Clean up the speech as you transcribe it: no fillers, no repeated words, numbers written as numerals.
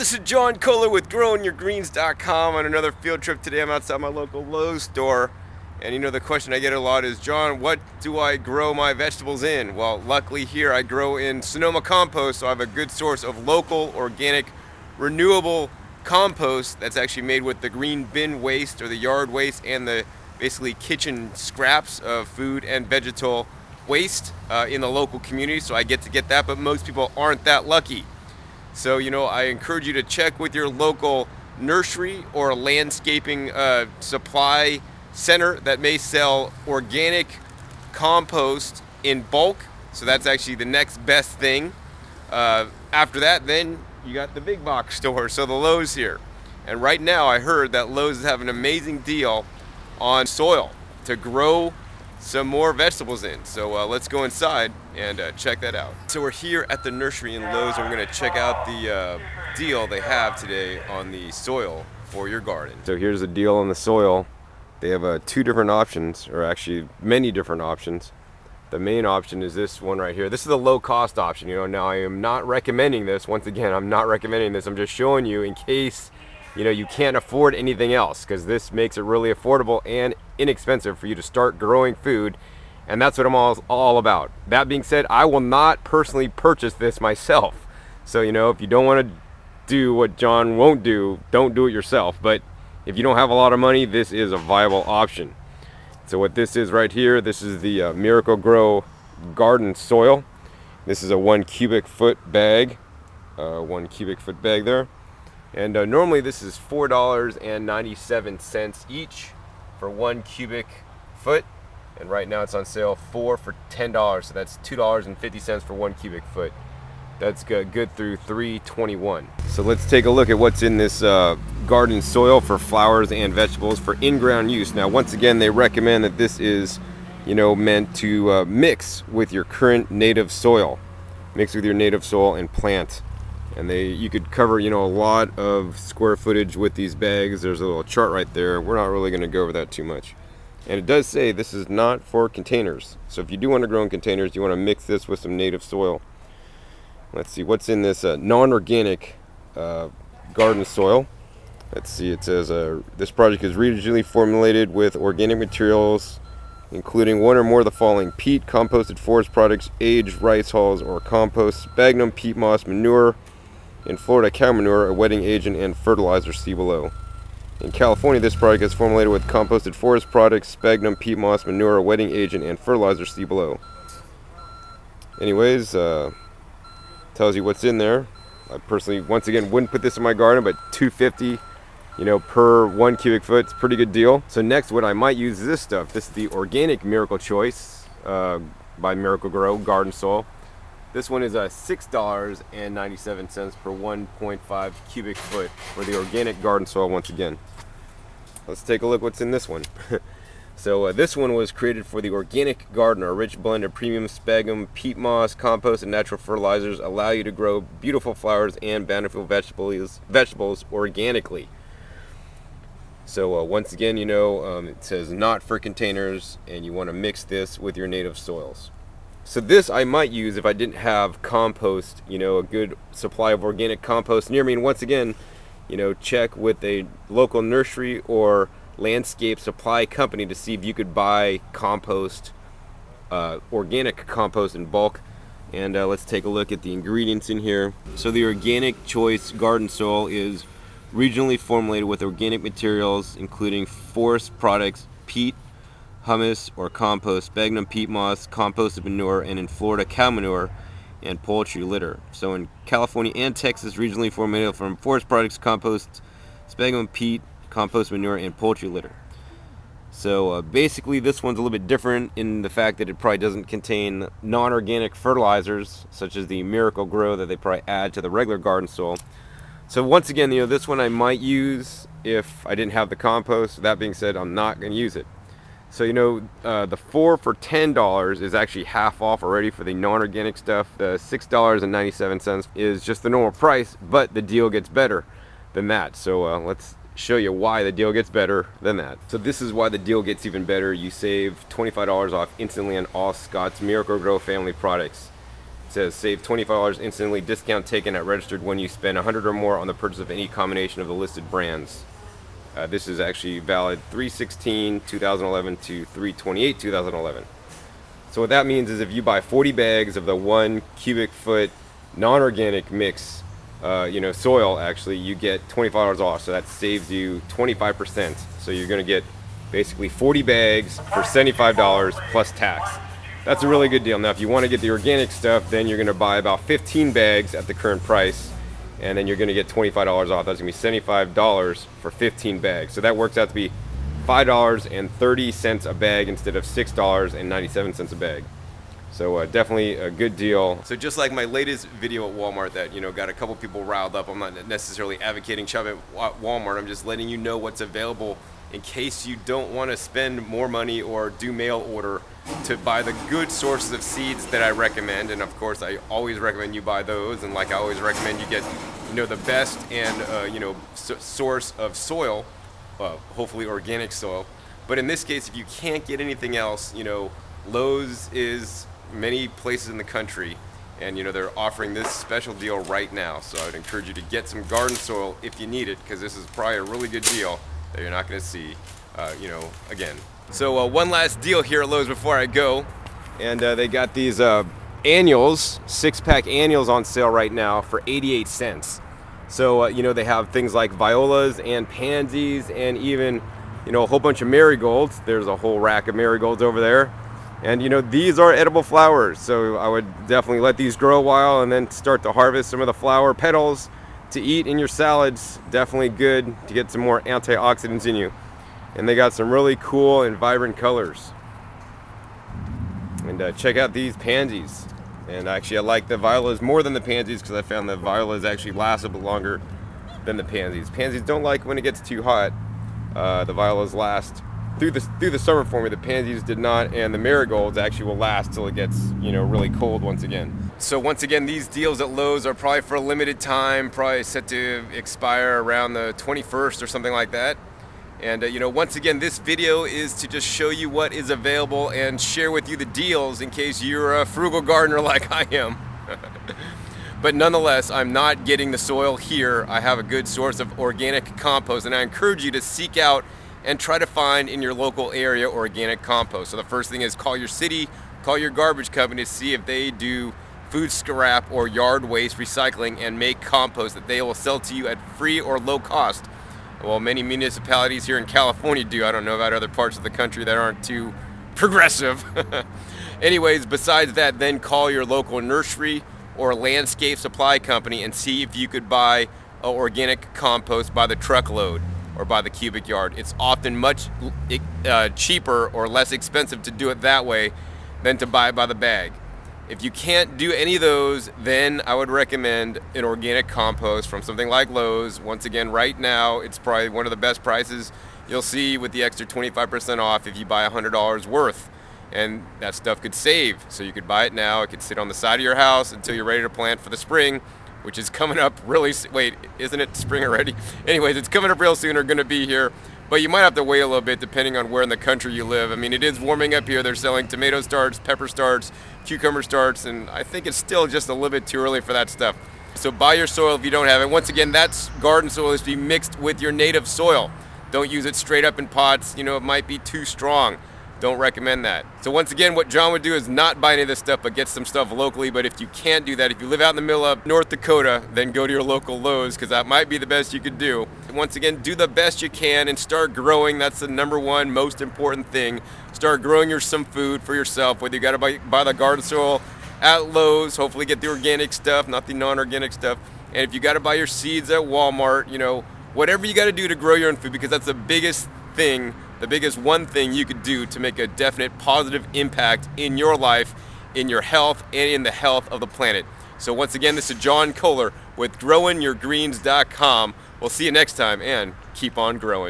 This is John Kohler with growingyourgreens.com on another field trip. Today I'm outside my local Lowe store, and the question I get a lot is, John, what do I grow my vegetables in? Well, luckily here I grow in Sonoma compost, so I have a good source of local, organic, renewable compost that's actually made with the green bin waste or the yard waste and the basically kitchen scraps of food and vegetal waste in the local community. So I get to get that, but most people aren't that lucky. So, I encourage you to check with your local nursery or landscaping supply center that may sell organic compost in bulk. So that's actually the next best thing. After that, then you got the big box store, so the Lowe's here. And right now I heard that Lowe's have an amazing deal on soil to grow some more vegetables in. So let's go inside and check that out. So we're here at the nursery in Lowe's, and we're going to check out the deal they have today on the soil for your garden. So here's the deal on the soil. They have two different options, or actually many different options. The main option is this one right here. This is the low cost option. Now I am not recommending this. Once again, I'm not recommending this. I'm just showing you in case you can't afford anything else, because this makes it really affordable and inexpensive for you to start growing food, and that's what I'm all about. That being said, I will not personally purchase this myself. So if you don't want to do what John won't do, don't do it yourself. But if you don't have a lot of money, this is a viable option. So what this is right here, this is the Miracle Grow garden soil. This is a 1 cubic foot bag, 1 cubic foot bag there. And normally this is $4.97 each for 1 cubic foot, and right now it's on sale for $10. So that's $2.50 for 1 cubic foot. That's good through 3/21. So let's take a look at what's in this garden soil for flowers and vegetables for in-ground use. Now, once again, they recommend that this is meant to mix with your current native soil. Mix with your native soil and plant. And you could cover a lot of square footage with these bags. There's a little chart right there. We're not really going to go over that too much. And it does say this is not for containers. So if you do want to grow in containers, you want to mix this with some native soil. Let's see what's in this non-organic garden soil. Let's see, it says this project is regionally formulated with organic materials including one or more of the following: peat, composted forest products, aged rice hulls or compost, sphagnum, peat moss, manure, in Florida, cow manure, a wetting agent, and fertilizer, see below. In California, this product is formulated with composted forest products, sphagnum, peat moss, manure, a wetting agent, and fertilizer, see below. Anyways, tells you what's in there. I personally, once again, wouldn't put this in my garden, but $2.50, per 1 cubic foot, it's a pretty good deal. So next, what I might use is this stuff. This is the Organic Miracle Choice by Miracle Grow Garden Soil. This one is $6.97 per 1.5 cubic foot for the organic garden soil once again. Let's take a look what's in this one. So this one was created for the organic gardener. A rich blend of premium sphagnum, peat moss, compost, and natural fertilizers allow you to grow beautiful flowers and bountiful vegetables organically. So once again, it says not for containers, and you want to mix this with your native soils. So this I might use if I didn't have compost, a good supply of organic compost near me. And once again, check with a local nursery or landscape supply company to see if you could buy compost, organic compost in bulk. And let's take a look at the ingredients in here. So the Organic Choice Garden Soil is regionally formulated with organic materials including forest products, peat, humus or compost, sphagnum, peat moss, composted manure, and in Florida, cow manure and poultry litter. So in California and Texas, regionally formulated from forest products, compost, sphagnum, peat, compost manure, and poultry litter. So basically this one's a little bit different in the fact that it probably doesn't contain non-organic fertilizers such as the Miracle Grow that they probably add to the regular garden soil. So once again, this one I might use if I didn't have the compost. That being said, I'm not going to use it. So the 4 for $10 is actually half off already for the non-organic stuff. The $6.97 is just the normal price, but the deal gets better than that. So let's show you why the deal gets better than that. So this is why the deal gets even better. You save $25 off instantly on all Scott's Miracle Grow family products. says save $25 instantly, discount taken at registered when you spend 100 or more on the purchase of any combination of the listed brands. This is actually valid 3/16/2011 to 3/28/2011. So what that means is if you buy 40 bags of the 1 cubic foot non-organic mix, soil, actually, you get $25 off. So that saves you 25%. So you're going to get basically 40 bags for $75 plus tax. That's a really good deal. Now, if you want to get the organic stuff, then you're going to buy about 15 bags at the current price, and then you're going to get $25 off. That's going to be $75 for 15 bags. So that works out to be $5.30 a bag instead of $6.97 a bag. So definitely a good deal. So just like my latest video at Walmart that got a couple people riled up, I'm not necessarily advocating shopping at Walmart. I'm just letting you know what's available in case you don't want to spend more money or do mail order to buy the good sources of seeds that I recommend. And of course, I always recommend you buy those. And like I always recommend you get the best and source of soil, hopefully organic soil. But in this case, if you can't get anything else, Lowe's is many places in the country, and they're offering this special deal right now. So I would encourage you to get some garden soil if you need it, because this is probably a really good deal that you're not going to see again. So one last deal here at Lowe's before I go, and they got these annuals, 6-pack annuals on sale right now for 88 cents. So they have things like violas and pansies, and even a whole bunch of marigolds. There's a whole rack of marigolds over there. And these are edible flowers, so I would definitely let these grow a while and then start to harvest some of the flower petals to eat in your salads. Definitely good to get some more antioxidants in you. And they got some really cool and vibrant colors. And check out these pansies. And actually I like the violas more than the pansies, because I found the violas actually last a bit longer than the pansies. Pansies don't like when it gets too hot. The violas last through the summer for me. The pansies did not, and the marigolds actually will last till it gets really cold once again. So once again, these deals at Lowe's are probably for a limited time, probably set to expire around the 21st or something like that. And once again, this video is to just show you what is available and share with you the deals in case you're a frugal gardener like I am. But nonetheless, I'm not getting the soil here. I have a good source of organic compost, and I encourage you to seek out and try to find in your local area organic compost. So the first thing is call your city, call your garbage company to see if they do food scrap or yard waste recycling and make compost that they will sell to you at free or low cost. Well, many municipalities here in California do. I don't know about other parts of the country that aren't too progressive. Anyways, besides that, then call your local nursery or landscape supply company and see if you could buy organic compost by the truckload or by the cubic yard. It's often much cheaper or less expensive to do it that way than to buy it by the bag. If you can't do any of those, then I would recommend an organic compost from something like Lowe's. Once again, right now, it's probably one of the best prices you'll see, with the extra 25% off if you buy $100 worth. And that stuff could save. So you could buy it now. It could sit on the side of your house until you're ready to plant for the spring, which is coming up really, wait, isn't it spring already? Anyways, it's coming up real soon, or going to be here. But you might have to wait a little bit depending on where in the country you live. I mean, it is warming up here. They're selling tomato starts, pepper starts, cucumber starts, and I think it's still just a little bit too early for that stuff. So buy your soil if you don't have it. Once again, that's garden soil is to be mixed with your native soil. Don't use it straight up in pots. It might be too strong. Don't recommend that. So once again, what John would do is not buy any of this stuff, but get some stuff locally. But if you can't do that, if you live out in the middle of North Dakota, then go to your local Lowe's, because that might be the best you could do. And once again, do the best you can and start growing. That's the number one most important thing. Start growing some food for yourself, whether you got to buy the garden soil at Lowe's, hopefully get the organic stuff, not the non-organic stuff. And if you got to buy your seeds at Walmart, whatever you got to do to grow your own food, because that's the biggest thing, the biggest one thing you could do to make a definite positive impact in your life, in your health, and in the health of the planet. So once again, this is John Kohler with growingyourgreens.com. We'll see you next time, and keep on growing.